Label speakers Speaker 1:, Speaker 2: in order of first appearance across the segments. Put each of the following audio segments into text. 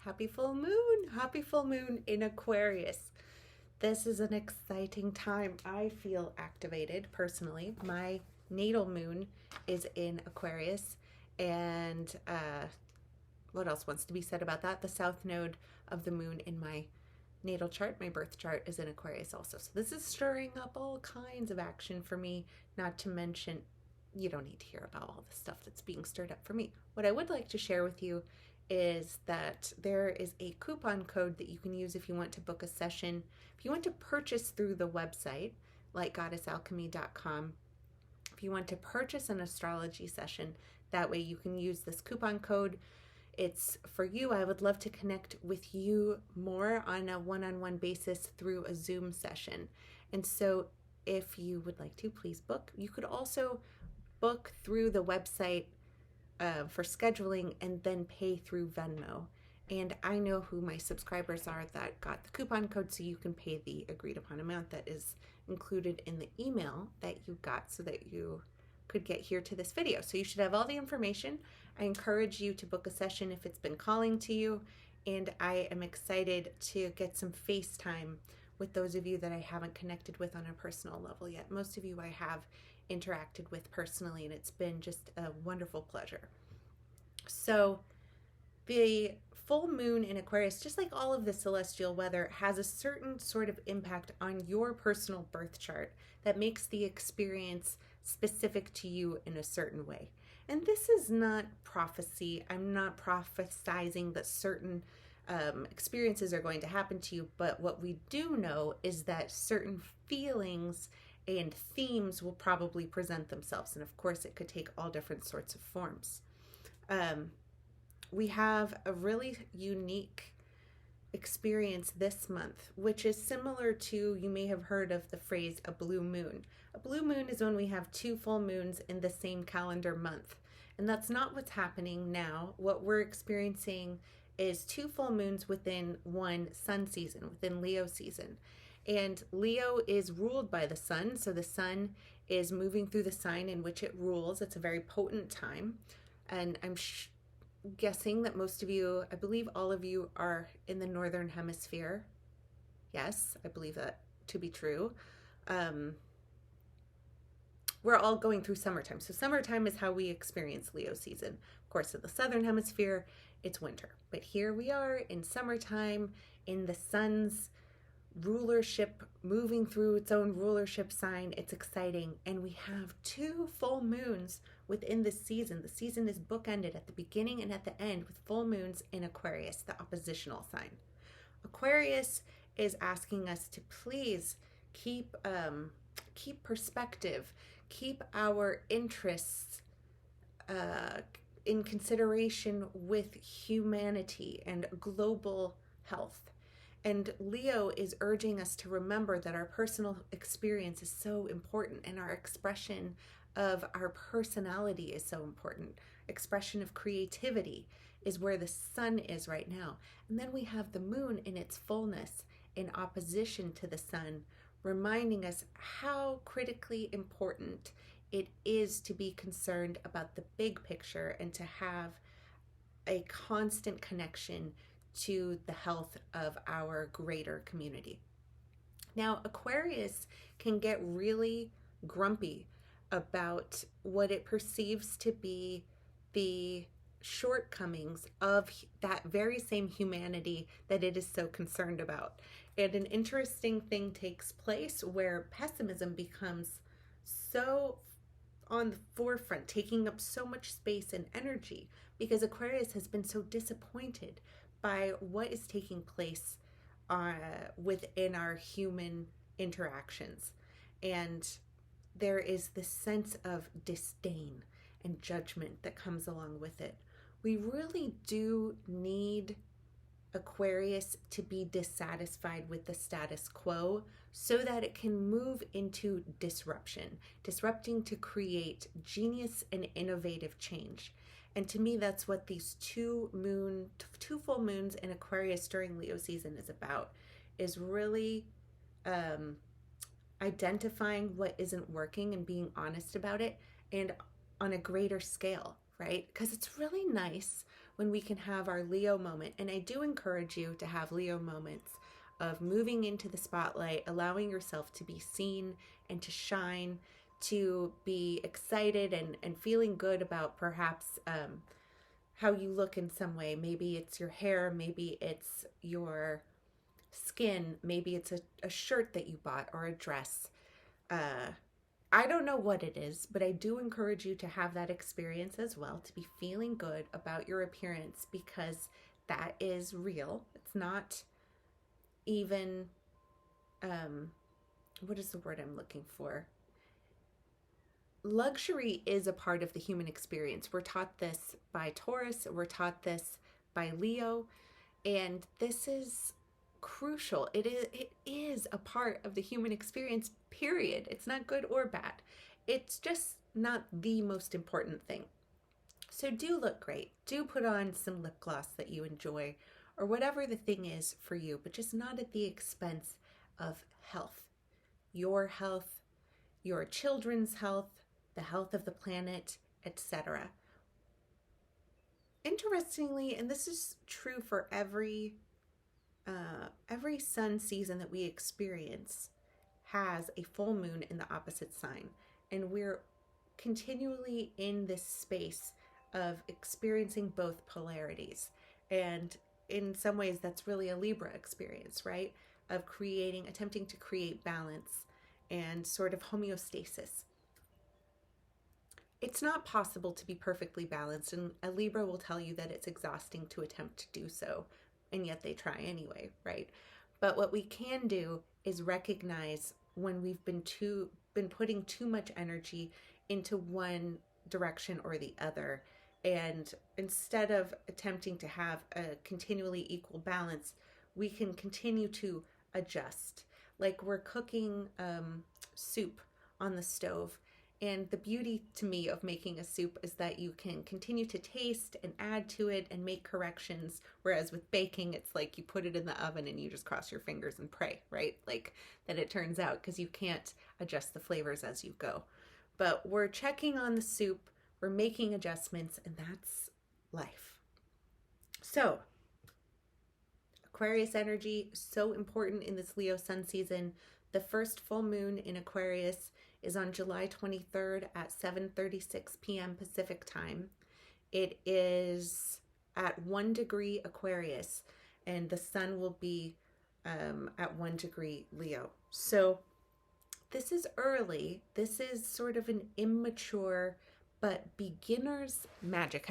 Speaker 1: Happy full moon! Happy full moon in Aquarius. This is an exciting time. I feel activated personally. My natal moon is in Aquarius, and what else wants to be said about that? The south node of the moon in my natal chart, my birth chart, is in Aquarius also. So this is stirring up all kinds of action for me, not to mention you don't need to hear about all the stuff that's being stirred up for me. What I would like to share with you is that there is a coupon code that you can use if you want to book a session. If you want to purchase through the website, like goddessalchemy.com, if you want to purchase an astrology session, that way you can use this coupon code. It's for you. I would love to connect with you more on a one-on-one basis through a Zoom session. And so if you would like to, please book. You could also book through the website for scheduling and then pay through Venmo. And I know who my subscribers are that got the coupon code, so you can pay the agreed upon amount that is included in the email that you got so that you could get here to this video. So you should have all the information. I encourage you to book a session if it's been calling to you, and I am excited to get some FaceTime with those of you that I haven't connected with on a personal level yet. Most of you I have interacted with personally, and it's been just a wonderful pleasure. So the full moon in Aquarius, just like all of the celestial weather, has a certain sort of impact on your personal birth chart that makes the experience specific to you in a certain way. And this is not prophecy. I'm not prophesizing that certain experiences are going to happen to you, but what we do know is that certain feelings and themes will probably present themselves. And of course, it could take all different sorts of forms. We have a really unique experience this month, which is similar to, you may have heard of the phrase, a blue moon. A blue moon is when we have two full moons in the same calendar month. And that's not what's happening now. What we're experiencing is two full moons within one sun season, within Leo season. And Leo is ruled by the sun, so the sun is moving through the sign in which it rules. It's a very potent time, and I'm guessing that most of you, I believe all of you, are in the northern hemisphere. Yes, I believe that to be true. We're all going through summertime, so summertime is how we experience Leo season. Of course, in the southern hemisphere, it's winter, but here we are in summertime, in the sun's rulership, moving through its own rulership sign. It's exciting, and we have two full moons within this season. The season is bookended at the beginning and at the end with full moons in Aquarius, the oppositional sign. Aquarius is asking us to please keep perspective, keep our interests in consideration with humanity and global health. And Leo is urging us to remember that our personal experience is so important, and our expression of our personality is so important. Expression of creativity is where the sun is right now. And then we have the moon in its fullness in opposition to the sun, reminding us how critically important it is to be concerned about the big picture and to have a constant connection to the health of our greater community. Now, Aquarius can get really grumpy about what it perceives to be the shortcomings of that very same humanity that it is so concerned about. And an interesting thing takes place where pessimism becomes so on the forefront, taking up so much space and energy, because Aquarius has been so disappointed by what is taking place within our human interactions. And there is this sense of disdain and judgment that comes along with it. We really do need Aquarius to be dissatisfied with the status quo so that it can move into disrupting to create genius and innovative change. And to me, that's what these two full moons in Aquarius during Leo season is about, is really identifying what isn't working and being honest about it, and on a greater scale, right? Because it's really nice when we can have our Leo moment. And I do encourage you to have Leo moments of moving into the spotlight, allowing yourself to be seen and to shine, to be excited and feeling good about perhaps how you look in some way. Maybe it's your hair, maybe it's your skin, maybe it's a shirt that you bought or a dress. I don't know what it is, but I do encourage you to have that experience as well, to be feeling good about your appearance, because that is real. It's not even, what is the word I'm looking for? Luxury is a part of the human experience. We're taught this by Taurus, we're taught this by Leo, and this is crucial. It is a part of the human experience, period. It's not good or bad. It's just not the most important thing. So do look great. Do put on some lip gloss that you enjoy, or whatever the thing is for you, but just not at the expense of health. Your health, your children's health, the health of the planet, etc. Interestingly, and this is true for every sun season that we experience, has a full moon in the opposite sign, and we're continually in this space of experiencing both polarities. And in some ways that's really a Libra experience, right? Of attempting to create balance and sort of homeostasis. It's not possible to be perfectly balanced, and a Libra will tell you that it's exhausting to attempt to do so, and yet they try anyway, right? But what we can do is recognize when we've been putting too much energy into one direction or the other, and instead of attempting to have a continually equal balance, we can continue to adjust. Like we're cooking soup on the stove. And the beauty to me of making a soup is that you can continue to taste and add to it and make corrections. Whereas with baking, it's like you put it in the oven and you just cross your fingers and pray, right? Like that it turns out, because you can't adjust the flavors as you go. But we're checking on the soup, we're making adjustments, and that's life. So Aquarius energy, so important in this Leo sun season. The first full moon in Aquarius is on July 23rd at 7:36 p.m. Pacific time. It is at 1 degree Aquarius, and the sun will be at 1 degree Leo. So this is early. This is sort of an immature but beginner's magic.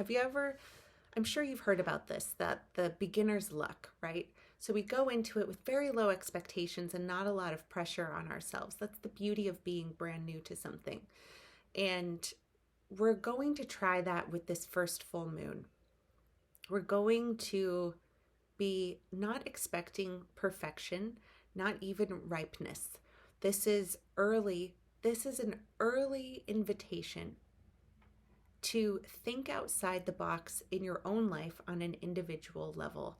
Speaker 1: I'm sure you've heard about this, that the beginner's luck, right? So we go into it with very low expectations and not a lot of pressure on ourselves. That's the beauty of being brand new to something. And we're going to try that with this first full moon. We're going to be not expecting perfection, not even ripeness. This is early. This is an early invitation to think outside the box in your own life on an individual level,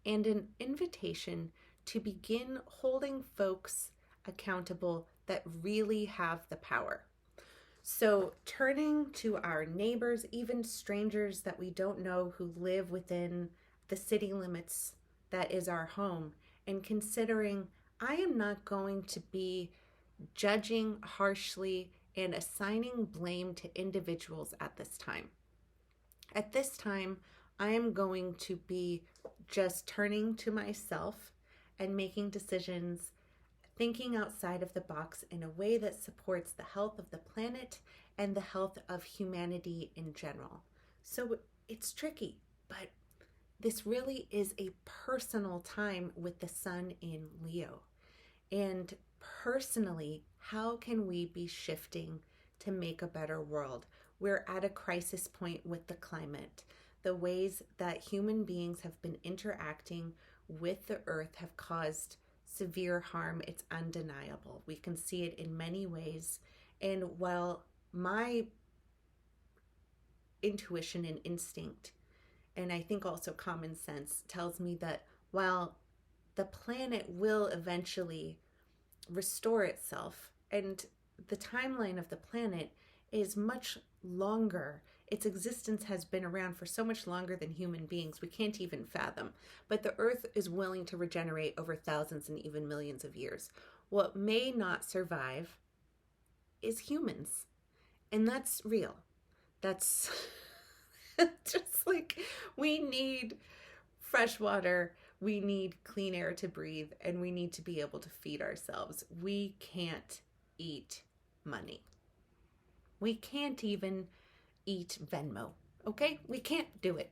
Speaker 1: and an invitation to begin holding folks accountable that really have the power. So turning to our neighbors, even strangers that we don't know who live within the city limits that is our home, and considering, I am not going to be judging harshly and assigning blame to individuals at this time. At this time, I am going to be just turning to myself and making decisions, thinking outside of the box in a way that supports the health of the planet and the health of humanity in general. So it's tricky, but this really is a personal time with the sun in Leo. And personally, how can we be shifting to make a better world? We're at a crisis point with the climate. The ways that human beings have been interacting with the earth have caused severe harm. It's undeniable. We can see it in many ways. And while my intuition and instinct, and I think also common sense, tells me that while the planet will eventually restore itself, and the timeline of the planet is much longer, Its existence has been around for so much longer than human beings we can't even fathom. But the Earth is willing to regenerate over thousands and even millions of years. What may not survive is humans. And that's real. That's just like, we need fresh water, we need clean air to breathe, and we need to be able to feed ourselves. We can't eat money. We can't even eat Venmo, okay? We can't do it.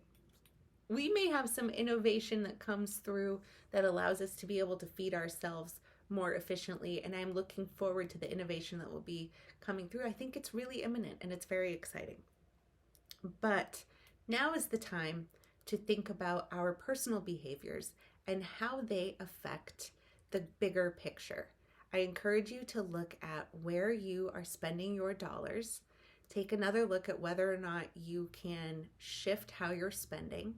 Speaker 1: We may have some innovation that comes through that allows us to be able to feed ourselves more efficiently, and I'm looking forward to the innovation that will be coming through. I think it's really imminent and it's very exciting. But now is the time to think about our personal behaviors and how they affect the bigger picture. I encourage you to look at where you are spending your dollars. Take another look at whether or not you can shift how you're spending.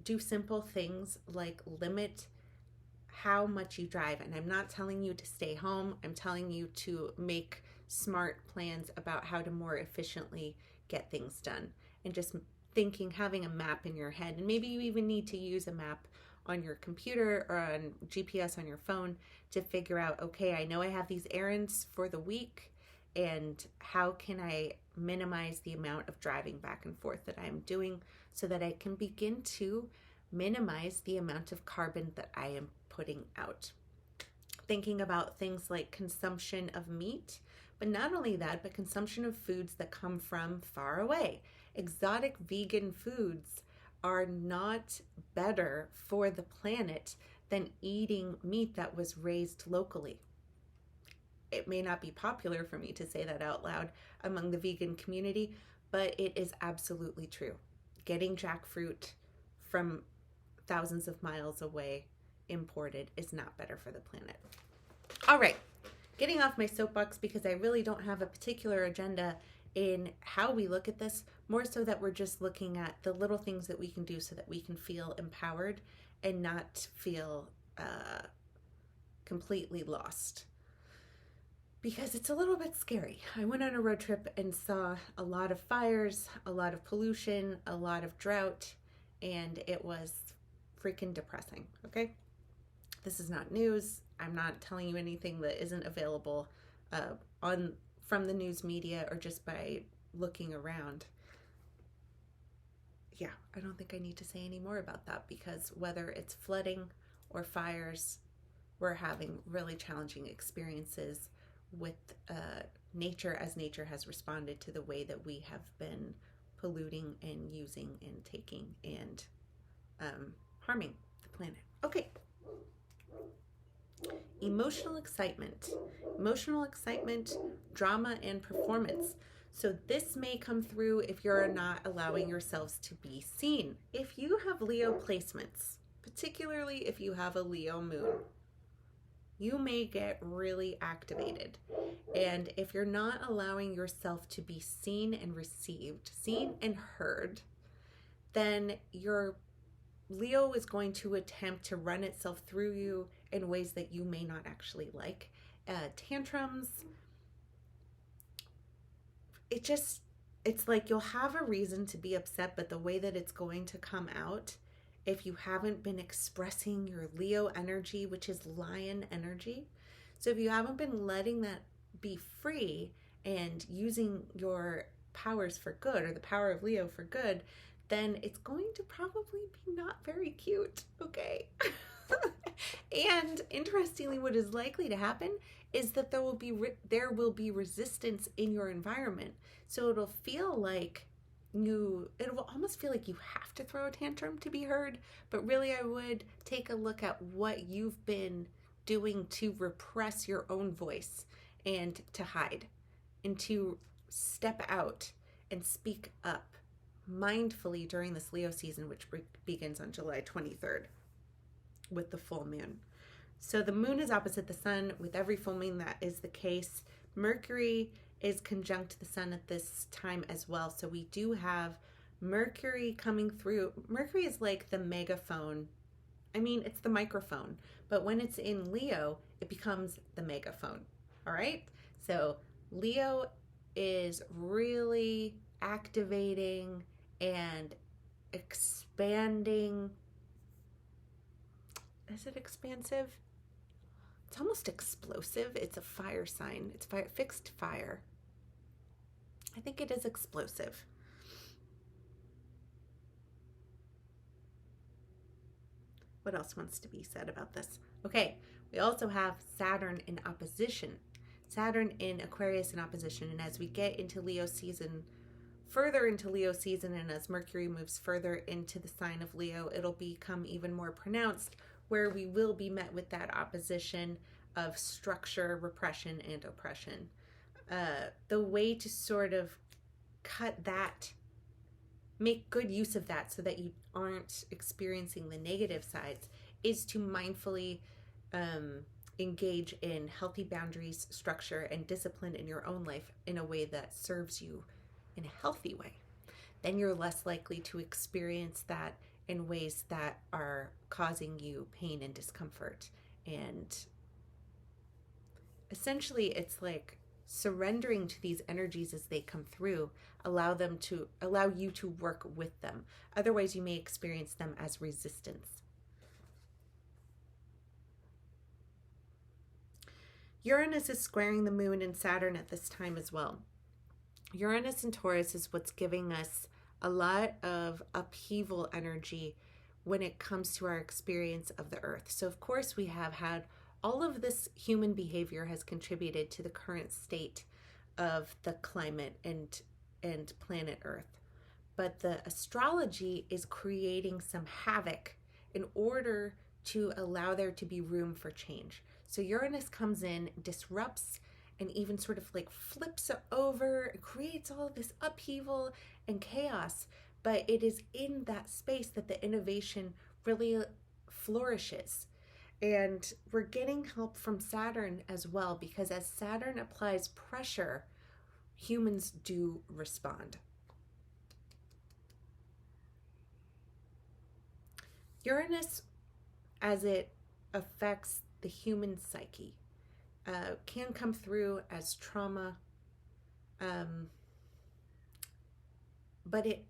Speaker 1: Do simple things like limit how much you drive. And I'm not telling you to stay home. I'm telling you to make smart plans about how to more efficiently get things done. And just thinking, having a map in your head. And maybe you even need to use a map on your computer or on GPS on your phone to figure out, okay, I know I have these errands for the week, and how can I minimize the amount of driving back and forth that I'm doing so that I can begin to minimize the amount of carbon that I am putting out. Thinking about things like consumption of meat, but not only that, but consumption of foods that come from far away. Exotic vegan foods are not better for the planet than eating meat that was raised locally. It may not be popular for me to say that out loud among the vegan community, but it is absolutely true. Getting jackfruit from thousands of miles away imported is not better for the planet. All right, getting off my soapbox because I really don't have a particular agenda in how we look at this, more so that we're just looking at the little things that we can do so that we can feel empowered and not feel completely lost. Because it's a little bit scary. I went on a road trip and saw a lot of fires, a lot of pollution, a lot of drought, and it was freaking depressing, okay? This is not news. I'm not telling you anything that isn't available from the news media or just by looking around. Yeah, I don't think I need to say any more about that, because whether it's flooding or fires, we're having really challenging experiences with nature, as nature has responded to the way that we have been polluting and using and taking and harming the planet. Okay. Emotional excitement, drama, and performance. So this may come through if you're not allowing yourselves to be seen. If you have Leo placements, particularly if you have a Leo moon, you may get really activated. And if you're not allowing yourself to be seen and received, seen and heard, then your Leo is going to attempt to run itself through you in ways that you may not actually like. Tantrums, it's like you'll have a reason to be upset, but the way that it's going to come out, if you haven't been expressing your Leo energy, which is lion energy. So if you haven't been letting that be free and using your powers for good, or the power of Leo for good, then it's going to probably be not very cute, okay? And interestingly, what is likely to happen is that there will be resistance in your environment. So it'll almost feel like you have to throw a tantrum to be heard, but really I would take a look at what you've been doing to repress your own voice and to hide and to step out and speak up mindfully during this Leo season, which begins on July 23rd with the full moon. So the moon is opposite the sun. With every full moon, that is the case. Mercury is conjunct the sun at this time as well. So we do have Mercury coming through. Mercury is like the megaphone. I mean, it's the microphone, but when it's in Leo, it becomes the megaphone. All right. So Leo is really activating and expanding. Is it expansive? It's almost explosive. It's a fire sign. It's fire, fixed fire. I think it is explosive. What else wants to be said about this? Okay, we also have Saturn in opposition. Saturn in Aquarius in opposition. And as we get into Leo season, further into Leo season, and as Mercury moves further into the sign of Leo, it'll become even more pronounced, where we will be met with that opposition of structure, repression, and oppression. The way to sort of cut that, make good use of that so that you aren't experiencing the negative sides, is to mindfully engage in healthy boundaries, structure, and discipline in your own life in a way that serves you in a healthy way. Then you're less likely to experience that in ways that are causing you pain and discomfort. And essentially, it's like surrendering to these energies as they come through, allow you to work with them. Otherwise, you may experience them as resistance. Uranus is squaring the moon and Saturn at this time as well. Uranus and Taurus is what's giving us a lot of upheaval energy when it comes to our experience of the earth. So of course we have had all of this human behavior has contributed to the current state of the climate and planet Earth. But the astrology is creating some havoc in order to allow there to be room for change. So Uranus comes in, disrupts, and even sort of like flips it over, creates all this upheaval and chaos. But it is in that space that the innovation really flourishes. And we're getting help from Saturn as well, because as Saturn applies pressure, humans do respond. Uranus, as it affects the human psyche, can come through as trauma, but it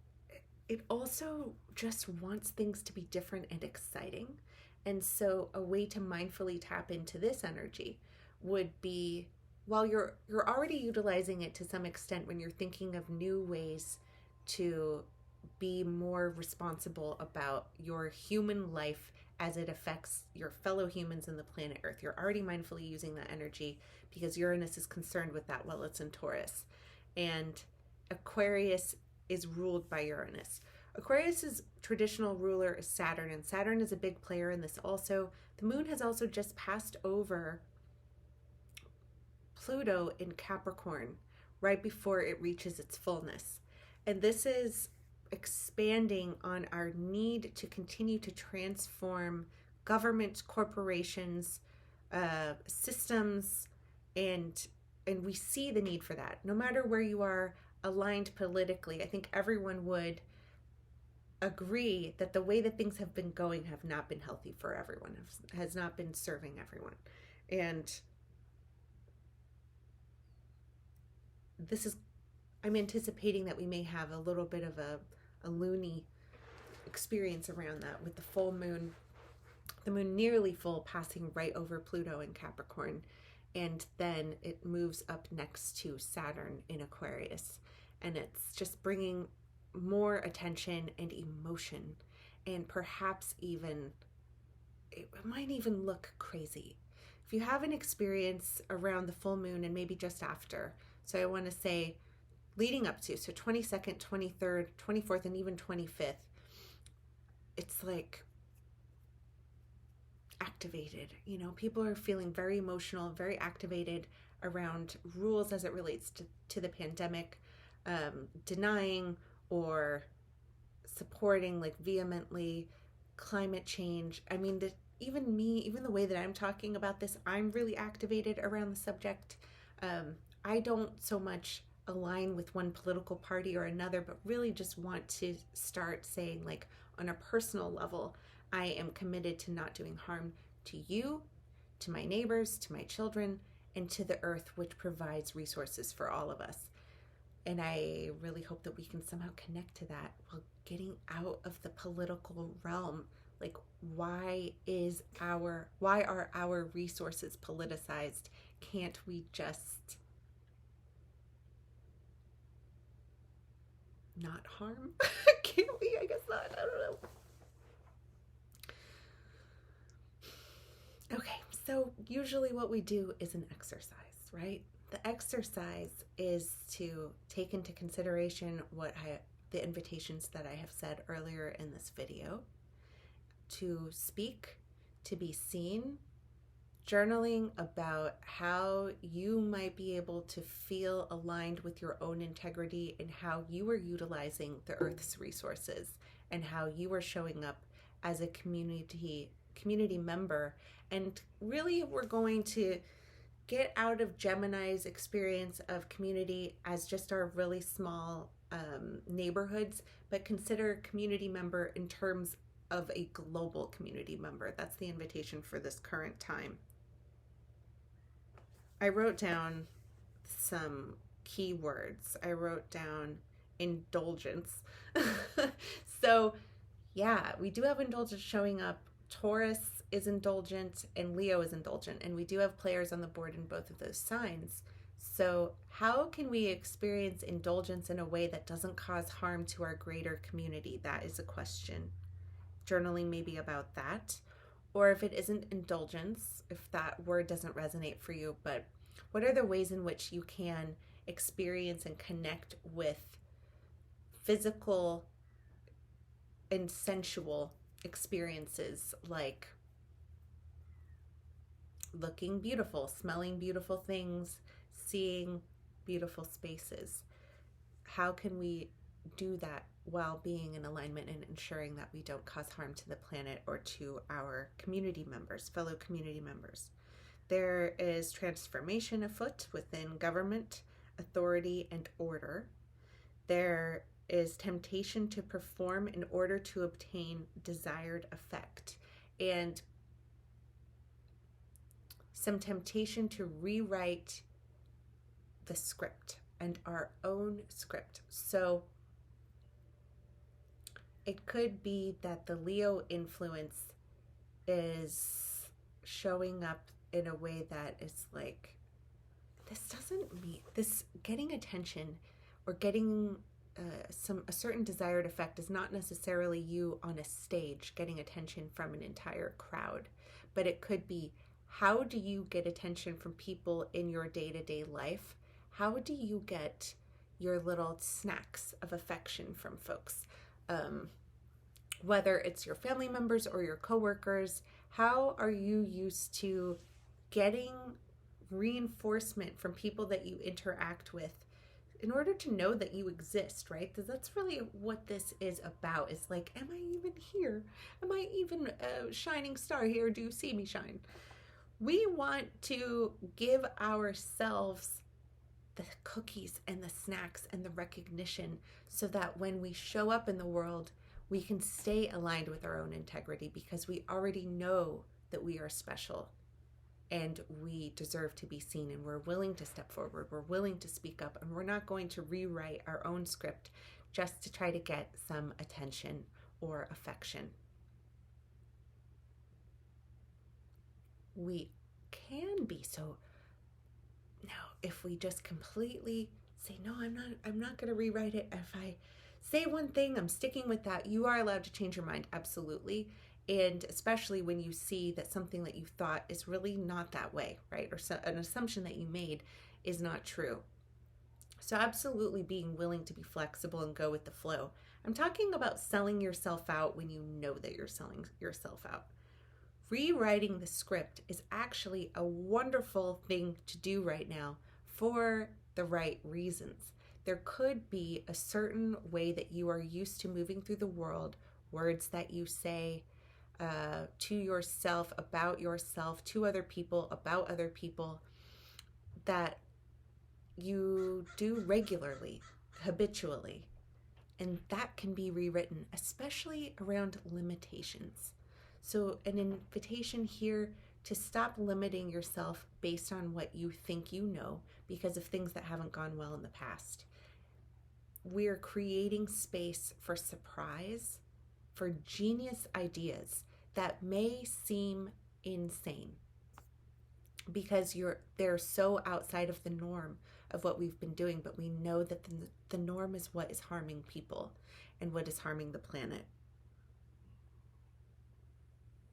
Speaker 1: also just wants things to be different and exciting. And so a way to mindfully tap into this energy would be, while you're already utilizing it to some extent when you're thinking of new ways to be more responsible about your human life as it affects your fellow humans and the planet Earth. You're already mindfully using that energy because Uranus is concerned with that while it's in Taurus. And Aquarius is ruled by Uranus. Aquarius's traditional ruler is Saturn, and Saturn is a big player in this also. The moon has also just passed over Pluto in Capricorn right before it reaches its fullness. And this is expanding on our need to continue to transform government, corporations, systems, and we see the need for that. No matter where you are aligned politically, I think everyone would agree that the way that things have been going have not been healthy for everyone, has not been serving everyone. And this is, I'm anticipating that we may have a little bit of a loony experience around that with the full moon, the moon nearly full, passing right over Pluto in Capricorn, and then it moves up next to Saturn in Aquarius, and it's just bringing more attention and emotion, and perhaps even it might even look crazy. If you have an experience around the full moon and maybe just after, so I want to say leading up to, so 22nd, 23rd, 24th, and even 25th, it's like activated. You know, people are feeling very emotional, very activated around rules as it relates to the pandemic, denying or supporting like vehemently climate change. I mean, even the way that I'm talking about this, I'm really activated around the subject. I don't so much align with one political party or another, but really just want to start saying, like, on a personal level, I am committed to not doing harm to you, to my neighbors, to my children, and to the earth, which provides resources for all of us. And I really hope that we can somehow connect to that while getting out of the political realm. Like, why are our resources politicized? Can't we just not harm? Can't we? I guess not. I don't know. Okay, so usually what we do is an exercise, right? The exercise is to take into consideration the invitations that I have said earlier in this video, to speak, to be seen, journaling about how you might be able to feel aligned with your own integrity and how you are utilizing the Earth's resources and how you are showing up as a community member. And really, we're going to get out of Gemini's experience of community as just our really small neighborhoods, but consider community member in terms of a global community member. That's the invitation for this current time. I wrote down some keywords. I wrote down indulgence. So yeah, we do have indulgence showing up. Taurus is indulgent and Leo is indulgent, and we do have players on the board in both of those signs. So how can we experience indulgence in a way that doesn't cause harm to our greater community? That is a question. Journaling maybe about that. Or if it isn't indulgence, if that word doesn't resonate for you, but what are the ways in which you can experience and connect with physical and sensual experiences, like looking beautiful, smelling beautiful things, seeing beautiful spaces? How can we do that while being in alignment and ensuring that we don't cause harm to the planet or to our community members, fellow community members? There is transformation afoot within government, authority, and order. There is temptation to perform in order to obtain desired effect, and some temptation to rewrite the script and our own script. So it could be that the Leo influence is showing up in a way that is like, this doesn't mean this. Getting attention or getting a certain desired effect is not necessarily you on a stage getting attention from an entire crowd, but it could be, how do you get attention from people in your day-to-day life? How do you get your little snacks of affection from folks? Whether it's your family members or your coworkers, how are you used to getting reinforcement from people that you interact with in order to know that you exist, right? Because that's really what this is about. It's like, am I even here? Am I even a shining star here? Do you see me shine? We want to give ourselves the cookies and the snacks and the recognition so that when we show up in the world, we can stay aligned with our own integrity, because we already know that we are special and we deserve to be seen, and we're willing to step forward, we're willing to speak up, and we're not going to rewrite our own script just to try to get some attention or affection. We can be so. Now, if we just completely say, no, I'm not going to rewrite it. If I say one thing, I'm sticking with that. You are allowed to change your mind, absolutely. And especially when you see that something that you thought is really not that way, right? Or an assumption that you made is not true. So absolutely being willing to be flexible and go with the flow. I'm talking about selling yourself out when you know that you're selling yourself out. Rewriting the script is actually a wonderful thing to do right now for the right reasons. There could be a certain way that you are used to moving through the world, words that you say to yourself, about yourself, to other people, about other people, that you do regularly, habitually. And that can be rewritten, especially around limitations. So an invitation here to stop limiting yourself based on what you think you know because of things that haven't gone well in the past. we're creating space for surprise, for genius ideas that may seem insane because they're so outside of the norm of what we've been doing, but we know that the norm is what is harming people and what is harming the planet.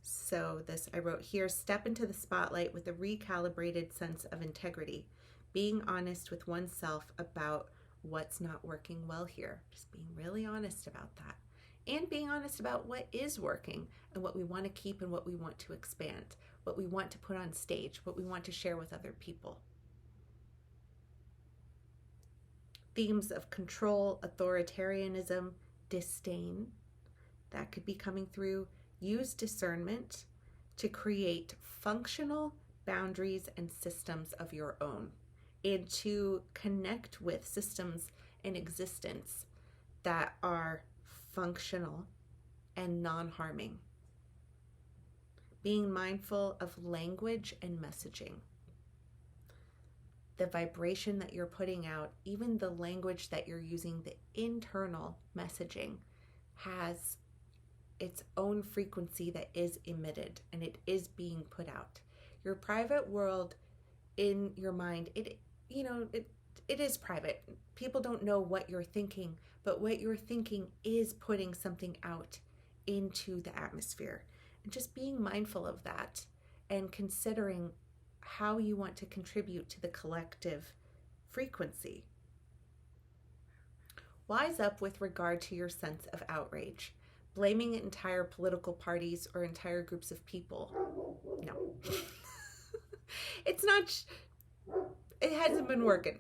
Speaker 1: So I wrote here, step into the spotlight with a recalibrated sense of integrity, being honest with oneself about what's not working well here. Just being really honest about that. And being honest about what is working and what we want to keep and what we want to expand, what we want to put on stage, what we want to share with other people. Themes of control, authoritarianism, disdain, that could be coming through. Use discernment to create functional boundaries and systems of your own, and to connect with systems in existence that are functional and non-harming. Being mindful of language and messaging. The vibration that you're putting out, even the language that you're using, the internal messaging has its own frequency that is emitted and it is being put out. Your private world in your mind, it is private. People don't know what you're thinking, but what you're thinking is putting something out into the atmosphere. And just being mindful of that and considering how you want to contribute to the collective frequency. Wise up with regard to your sense of outrage. Blaming entire political parties or entire groups of people. No. It hasn't been working.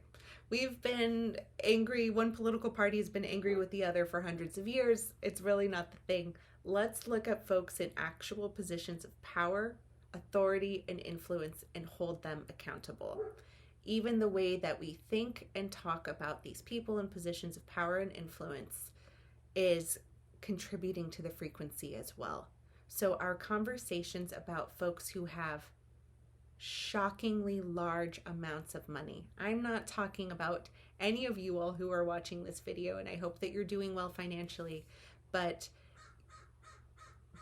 Speaker 1: We've been angry. One political party has been angry with the other for hundreds of years. It's really not the thing. Let's look at folks in actual positions of power, authority, and influence and hold them accountable. Even the way that we think and talk about these people in positions of power and influence is contributing to the frequency as well. So our conversations about folks who have shockingly large amounts of money. I'm not talking about any of you all who are watching this video, and I hope that you're doing well financially, but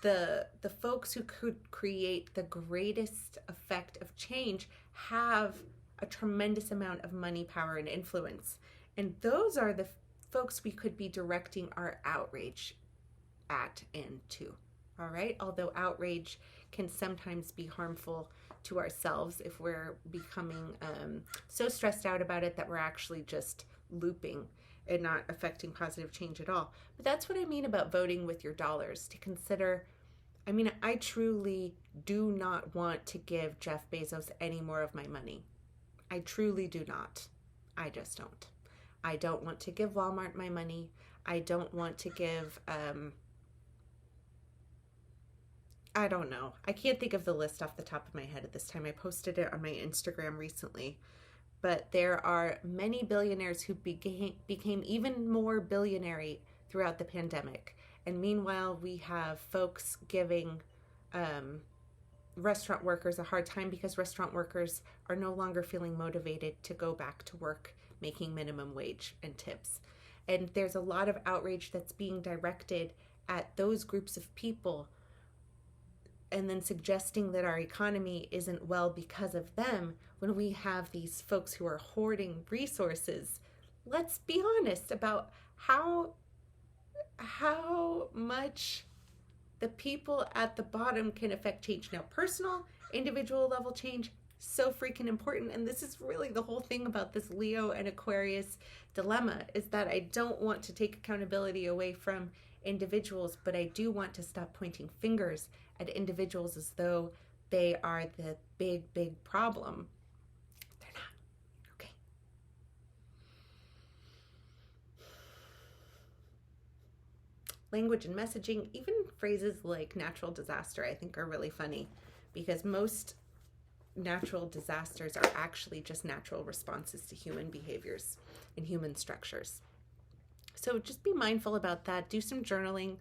Speaker 1: the folks who could create the greatest effect of change have a tremendous amount of money, power, and influence. And those are the folks we could be directing our outrage at and to. All right. Although outrage can sometimes be harmful to ourselves if we're becoming so stressed out about it that we're actually just looping and not affecting positive change at all. But that's what I mean about voting with your dollars, to consider. I mean, I truly do not want to give Jeff Bezos any more of my money. I truly do not. I just don't. I don't want to give Walmart my money. I don't want to give, I don't know. I can't think of the list off the top of my head at this time. I posted it on my Instagram recently. But there are many billionaires who became even more billionaire throughout the pandemic. And meanwhile, we have folks giving restaurant workers a hard time because restaurant workers are no longer feeling motivated to go back to work making minimum wage and tips. And there's a lot of outrage that's being directed at those groups of people, and then suggesting that our economy isn't well because of them when we have these folks who are hoarding resources. Let's be honest about how much the people at the bottom can affect change. Now, personal, individual level change, so freaking important. And this is really the whole thing about this Leo and Aquarius dilemma, is that I don't want to take accountability away from individuals, but I do want to stop pointing fingers at individuals as though they are the big problem. They're not. Okay. Language and messaging, even phrases like natural disaster, I think are really funny, because most natural disasters are actually just natural responses to human behaviors and human structures. So just be mindful about that. Do some journaling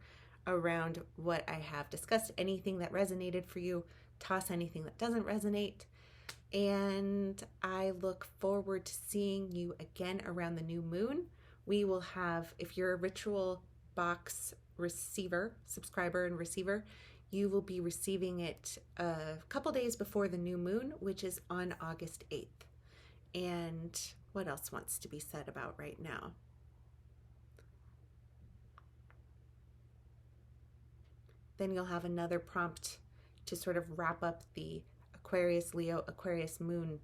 Speaker 1: around what I have discussed. Anything that resonated for you, toss anything that doesn't resonate. And I look forward to seeing you again around the new moon, we will have, if you're a Ritual Box subscriber and receiver, you will be receiving it a couple days before the new moon, which is on August 8th. And what else wants to be said about right now? Then you'll have another prompt to sort of wrap up the Aquarius, Leo, Aquarius moon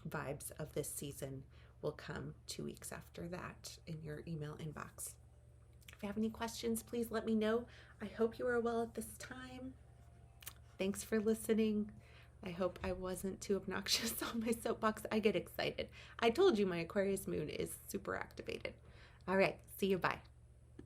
Speaker 1: vibes of this season will come 2 weeks after that in your email inbox. If you have any questions, please let me know. I hope you are well at this time. Thanks for listening. I hope I wasn't too obnoxious on my soapbox. I get excited. I told you my Aquarius moon is super activated. All right, see you, bye.